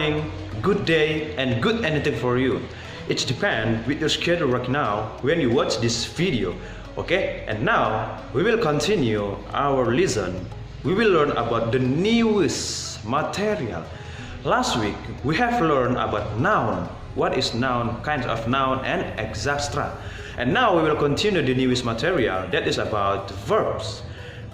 morning, good day, and good anything for you. It's depend with your schedule right now when you watch this video. Okay, and now we will continue our lesson. We will learn about the newest material. Last week we have learned about noun. What is noun, kinds of noun, and etc. And now we will continue the newest material that is about verbs.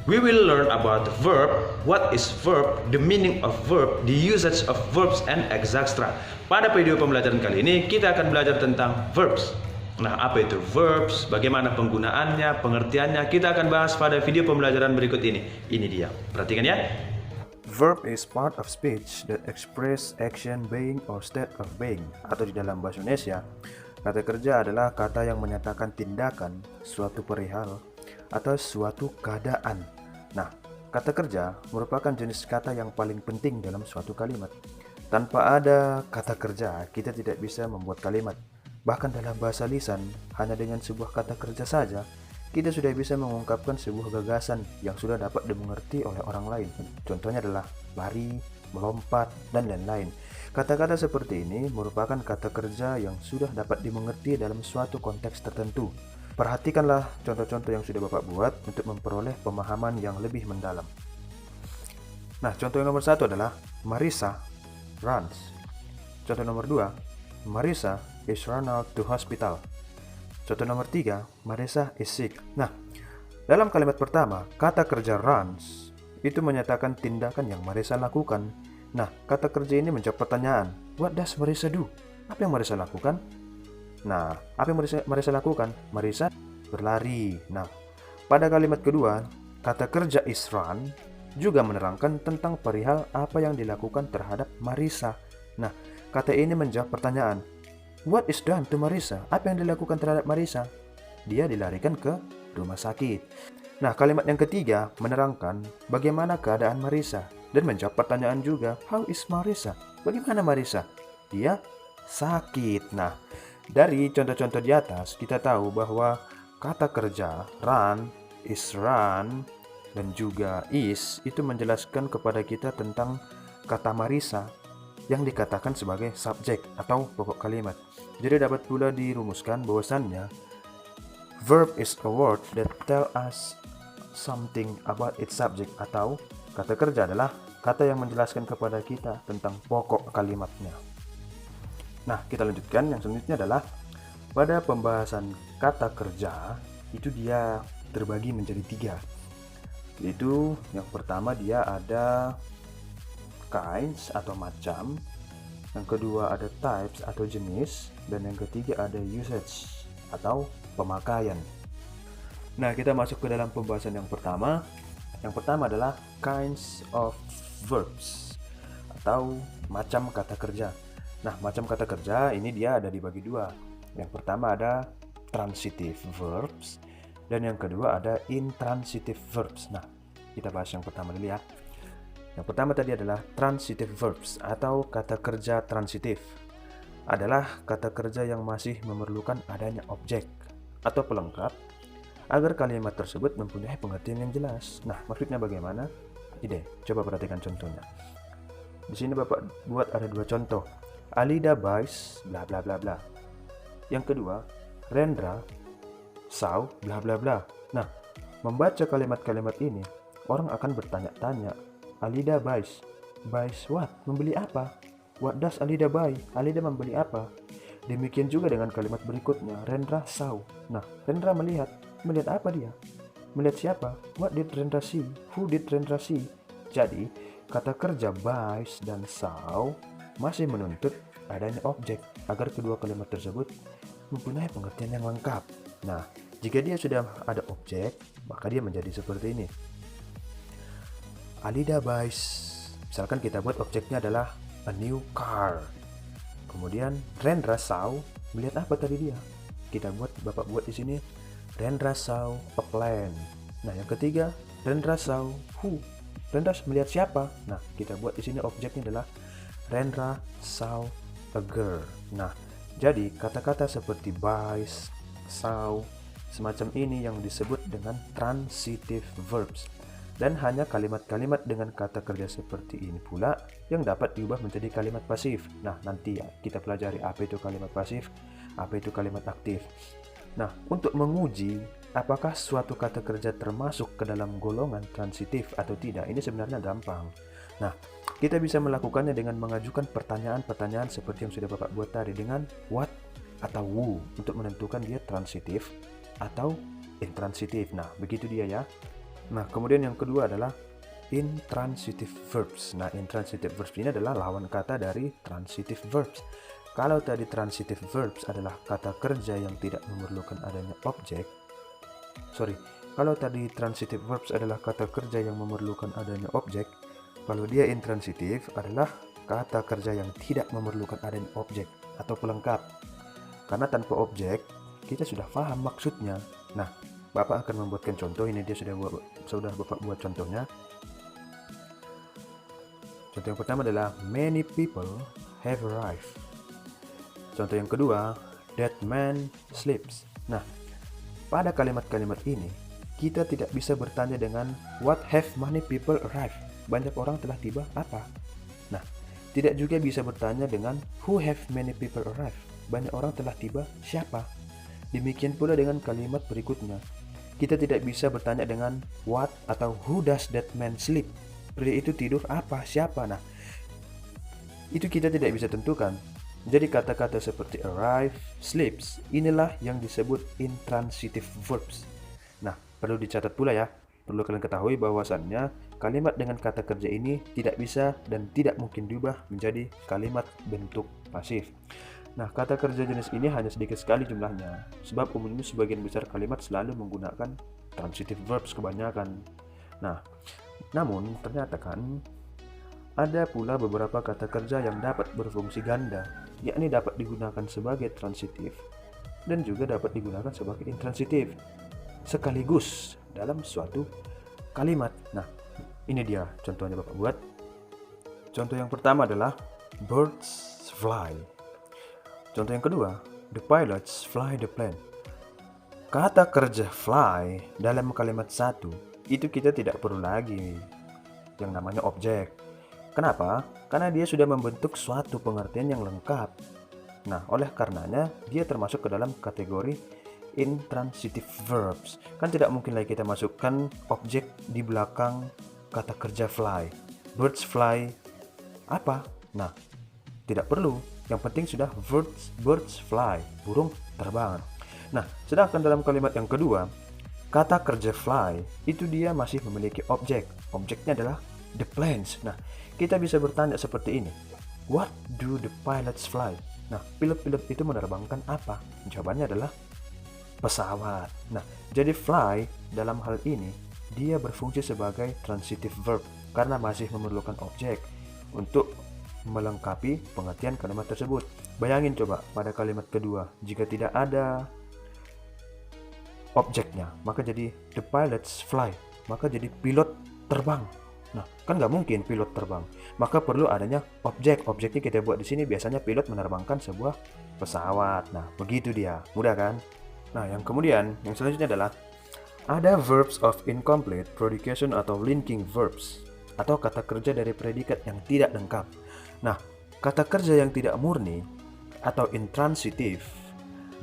We will learn about the verb, what is verb, the meaning of verb, the usage of verbs, and etc. Pada video pembelajaran kali ini kita akan belajar tentang verbs. Nah, apa itu verbs, bagaimana penggunaannya, pengertiannya, kita akan bahas pada video pembelajaran berikut ini. Ini dia, perhatikan ya. Verb is part of speech that express action, being, or state of being. Atau di dalam bahasa Indonesia, kata kerja adalah kata yang menyatakan tindakan, suatu perihal, atau suatu keadaan. Nah, kata kerja merupakan jenis kata yang paling penting dalam suatu kalimat. Tanpa ada kata kerja, kita tidak bisa membuat kalimat. Bahkan dalam bahasa lisan, hanya dengan sebuah kata kerja saja, kita sudah bisa mengungkapkan sebuah gagasan yang sudah dapat dimengerti oleh orang lain. Contohnya adalah lari, melompat, dan lain-lain. Kata-kata seperti ini merupakan kata kerja yang sudah dapat dimengerti dalam suatu konteks tertentu. Perhatikanlah contoh-contoh yang sudah Bapak buat untuk memperoleh pemahaman yang lebih mendalam. Nah, contoh yang nomor 1 adalah Marissa runs. Contoh nomor 2, Marissa is run out to hospital. Contoh nomor 3, Marissa is sick. Nah, dalam kalimat pertama, kata kerja runs itu menyatakan tindakan yang Marissa lakukan. Nah, kata kerja ini menjawab pertanyaan, what does Marissa do? Apa yang Marissa lakukan? Nah, apa yang Marissa lakukan? Marissa berlari. Nah, pada kalimat kedua, kata kerja is run juga menerangkan tentang perihal apa yang dilakukan terhadap Marissa. Nah, kata ini menjawab pertanyaan, what is done to Marissa? Apa yang dilakukan terhadap Marissa? Dia dilarikan ke rumah sakit. Nah, kalimat yang ketiga menerangkan bagaimana keadaan Marissa dan menjawab pertanyaan juga, how is Marissa? Bagaimana Marissa? Dia sakit. Nah, dari contoh-contoh di atas, kita tahu bahwa kata kerja run, is run, dan juga is itu menjelaskan kepada kita tentang kata Marissa yang dikatakan sebagai subjek atau pokok kalimat. Jadi dapat pula dirumuskan bahwasannya verb is a word that tell us something about its subject, atau kata kerja adalah kata yang menjelaskan kepada kita tentang pokok kalimatnya. Nah, kita lanjutkan. Yang selanjutnya adalah pada pembahasan kata kerja itu dia terbagi menjadi 3. Yaitu yang pertama dia ada kinds atau macam, yang kedua ada types atau jenis, dan yang ketiga ada usage atau pemakaian. Nah, kita masuk ke dalam pembahasan yang pertama. Yang pertama adalah kinds of verbs atau macam kata kerja. Nah, macam kata kerja ini dia ada dibagi 2. Yang pertama ada transitive verbs dan yang kedua ada intransitive verbs. Nah, kita bahas yang pertama dulu ya. Yang pertama tadi adalah transitive verbs atau kata kerja transitif. Adalah kata kerja yang masih memerlukan adanya objek atau pelengkap agar kalimat tersebut mempunyai pengertian yang jelas. Nah, maksudnya bagaimana? Ide, coba perhatikan contohnya. Di sini Bapak buat ada 2 contoh. Alida buys bla bla bla bla. Yang kedua, Rendra saw bla bla bla. Nah, membaca kalimat-kalimat ini, orang akan bertanya-tanya, Alida buys what? Membeli apa? What does Alida buy? Alida membeli apa? Demikian juga dengan kalimat berikutnya, Rendra saw. Nah, Rendra melihat apa dia? Melihat siapa? What did Rendra see? Who did Rendra see? Jadi, kata kerja buys dan saw masih menuntut adanya objek agar kedua kalimat tersebut mempunyai pengertian yang lengkap. Nah, jika dia sudah ada objek, maka dia menjadi seperti ini. Alida buys, misalkan kita buat objeknya adalah a new car. Kemudian Rendra saw, melihat apa tadi dia? Bapak buat di sini Rendra saw a plane. Nah, yang ketiga Rendra saw who? Rendra melihat siapa? Nah, kita buat di sini objeknya adalah Rendra saw a girl. Nah, jadi kata-kata seperti buys, saw, semacam ini yang disebut dengan transitive verbs Dan hanya kalimat-kalimat dengan kata kerja seperti ini pula yang dapat diubah menjadi kalimat pasif. Nah, nanti ya kita pelajari apa itu kalimat pasif, apa itu kalimat aktif. Nah, untuk menguji apakah suatu kata kerja termasuk ke dalam golongan transitif atau tidak, ini sebenarnya gampang. Nah, kita bisa melakukannya dengan mengajukan pertanyaan-pertanyaan seperti yang sudah Bapak buat tadi dengan what atau who untuk menentukan dia transitif atau intransitif. Nah, begitu dia ya. Nah, kemudian yang kedua adalah intransitive verbs. Nah, intransitive verbs ini adalah lawan kata dari transitive verbs. Kalau tadi transitive verbs adalah kata kerja yang tidak memerlukan adanya objek. Kalau tadi transitive verbs adalah kata kerja yang memerlukan adanya objek, kalau dia intransitif adalah kata kerja yang tidak memerlukan adanya objek atau pelengkap. Karena tanpa objek, kita sudah paham maksudnya. Nah, Bapak akan membuatkan contoh. Ini dia sudah Bapak buat contohnya. Contoh yang pertama adalah many people have arrived. Contoh yang kedua, that man sleeps. Nah, pada kalimat-kalimat ini kita tidak bisa bertanya dengan what have many people arrived. Banyak orang telah tiba apa? Nah, tidak juga bisa bertanya dengan who have many people arrived. Banyak orang telah tiba siapa? Demikian pula dengan kalimat berikutnya. Kita tidak bisa bertanya dengan what atau who does that man sleep. Pria itu tidur apa? Siapa? Nah, itu kita tidak bisa tentukan. Jadi kata-kata seperti arrive, sleeps, inilah yang disebut intransitive verbs. Nah, perlu dicatat pula ya. Perlu kalian ketahui bahwasannya kalimat dengan kata kerja ini tidak bisa dan tidak mungkin diubah menjadi kalimat bentuk pasif. Nah, kata kerja jenis ini hanya sedikit sekali jumlahnya, sebab umumnya sebagian besar kalimat selalu menggunakan transitive verbs kebanyakan. Nah, namun ternyata kan ada pula beberapa kata kerja yang dapat berfungsi ganda, yakni dapat digunakan sebagai transitif dan juga dapat digunakan sebagai intransitif sekaligus dalam suatu kalimat. Nah, ini dia contohnya Bapak buat. Contoh yang pertama adalah birds fly. Contoh yang kedua, the pilots fly the plane. Kata kerja fly dalam kalimat satu, itu kita tidak perlu lagi yang namanya objek. Kenapa? Karena dia sudah membentuk suatu pengertian yang lengkap. Nah, oleh karenanya dia termasuk ke dalam kategori intransitive verbs. Kan tidak mungkin lagi kita masukkan objek di belakang kata kerja fly. Birds fly apa? Nah, tidak perlu. Yang penting sudah birds fly, burung terbang. Nah, sedangkan dalam kalimat yang kedua, kata kerja fly itu dia masih memiliki objek. Objeknya adalah the planes. Nah, kita bisa bertanya seperti ini. What do the pilots fly? Nah, pilot-pilot itu menerbangkan apa? Jawabannya adalah pesawat. Nah, jadi fly dalam hal ini dia berfungsi sebagai transitive verb karena masih memerlukan objek untuk melengkapi pengertian kalimat tersebut. Bayangin coba pada kalimat kedua, jika tidak ada objeknya, maka jadi the pilots fly, maka jadi pilot terbang. Nah, kan nggak mungkin pilot terbang, maka perlu adanya objek. Objeknya kita buat di sini biasanya pilot menerbangkan sebuah pesawat. Nah, begitu dia, mudah kan? Nah, yang selanjutnya adalah ada verbs of incomplete predication atau linking verbs atau kata kerja dari predikat yang tidak lengkap. Nah, kata kerja yang tidak murni atau intransitif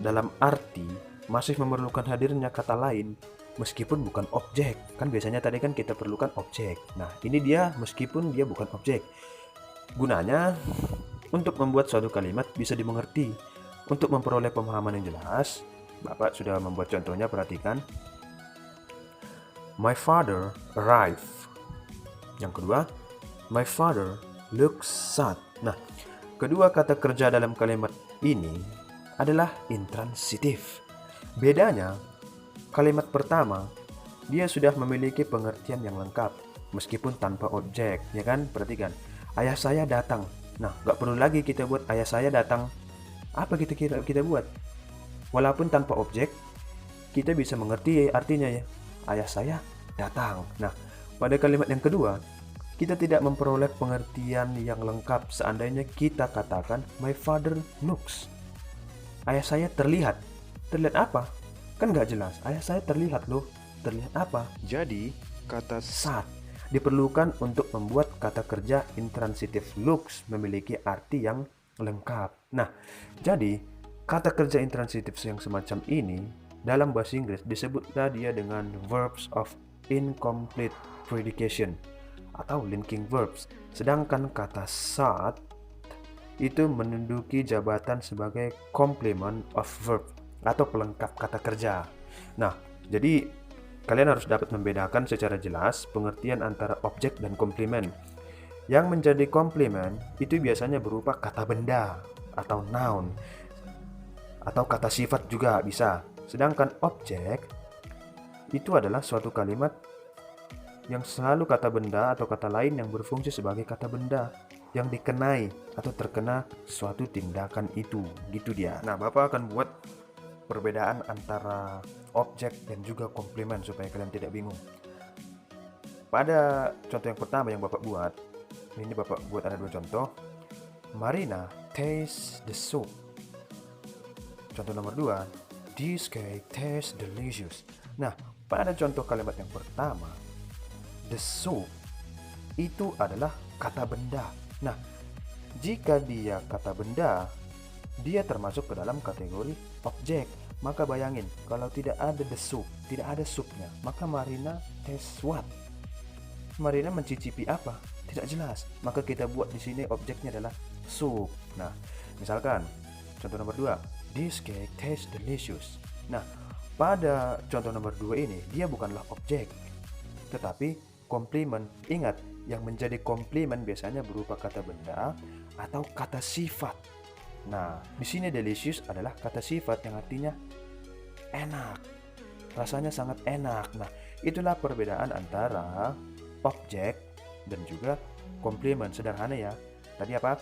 dalam arti masih memerlukan hadirnya kata lain meskipun bukan objek. Kan biasanya tadi kan kita perlukan objek. Nah, ini dia meskipun dia bukan objek. Gunanya untuk membuat suatu kalimat bisa dimengerti. Untuk memperoleh pemahaman yang jelas, Bapak sudah membuat contohnya, perhatikan. My father arrived. Yang kedua, my father looks sad. Nah, kedua kata kerja dalam kalimat ini adalah intransitif. Bedanya, kalimat pertama dia sudah memiliki pengertian yang lengkap meskipun tanpa objek, ya kan? Perhatikan, ayah saya datang. Nah, nggak perlu lagi kita buat ayah saya datang. Apa kita buat? Walaupun tanpa objek, kita bisa mengerti artinya ya. Ayah saya datang. Nah, pada kalimat yang kedua, kita tidak memperoleh pengertian yang lengkap seandainya kita katakan my father looks. Ayah saya terlihat. Terlihat apa? Kan nggak jelas. Ayah saya terlihat loh. Terlihat apa? Jadi, Kata saat diperlukan untuk membuat kata kerja intransitif looks memiliki arti yang lengkap. Nah, jadi kata kerja intransitif yang semacam ini dalam bahasa Inggris disebutlah dia dengan verbs of incomplete predication atau linking verbs. Sedangkan kata saat itu menduduki jabatan sebagai complement of verb atau pelengkap kata kerja. Nah, jadi kalian harus dapat membedakan secara jelas pengertian antara objek dan komplement. Yang menjadi komplement itu biasanya berupa kata benda atau noun atau kata sifat juga bisa. Sedangkan objek itu adalah suatu kalimat yang selalu kata benda atau kata lain yang berfungsi sebagai kata benda yang dikenai atau terkena suatu tindakan itu. Gitu dia. Nah, Bapak akan buat perbedaan antara objek dan juga komplement supaya kalian tidak bingung. Pada contoh yang pertama yang Bapak buat, ini Bapak buat ada 2 contoh. Marina tastes the soup. Contoh nomor 2, this cake tastes delicious. Nah, pada contoh kalimat yang pertama, the soup itu adalah kata benda. Nah, jika dia kata benda, dia termasuk ke dalam kategori objek. Maka bayangin, kalau tidak ada the soup, tidak ada supnya, maka Marina taste what? Marina mencicipi apa? Tidak jelas. Maka kita buat di sini objeknya adalah soup. Nah, misalkan contoh nomor 2, this cake tastes delicious. Nah, pada contoh nomor 2 ini dia bukanlah objek, tetapi komplement. Ingat, yang menjadi komplement biasanya berupa kata benda atau kata sifat. Nah, di sini delicious adalah kata sifat yang artinya enak. Rasanya sangat enak. Nah, itulah perbedaan antara objek dan juga komplement. Sederhana ya. Tadi apa?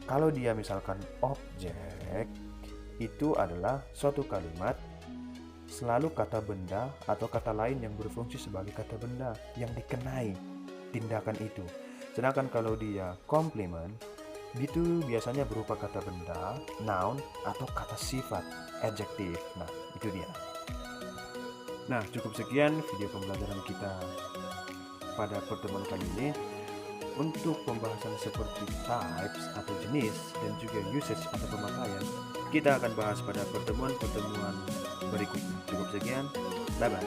Kalau dia misalkan objek, itu adalah suatu kalimat selalu kata benda atau kata lain yang berfungsi sebagai kata benda yang dikenai tindakan itu. Sedangkan kalau dia komplement, itu biasanya berupa kata benda, noun, atau kata sifat, adjektif. Nah, itu dia. Nah, cukup sekian video pembelajaran kita pada pertemuan kali ini. Untuk pembahasan seperti types atau jenis dan juga usage atau pemakaian, kita akan bahas pada pertemuan-pertemuan berikutnya. Cukup sekian, bye-bye.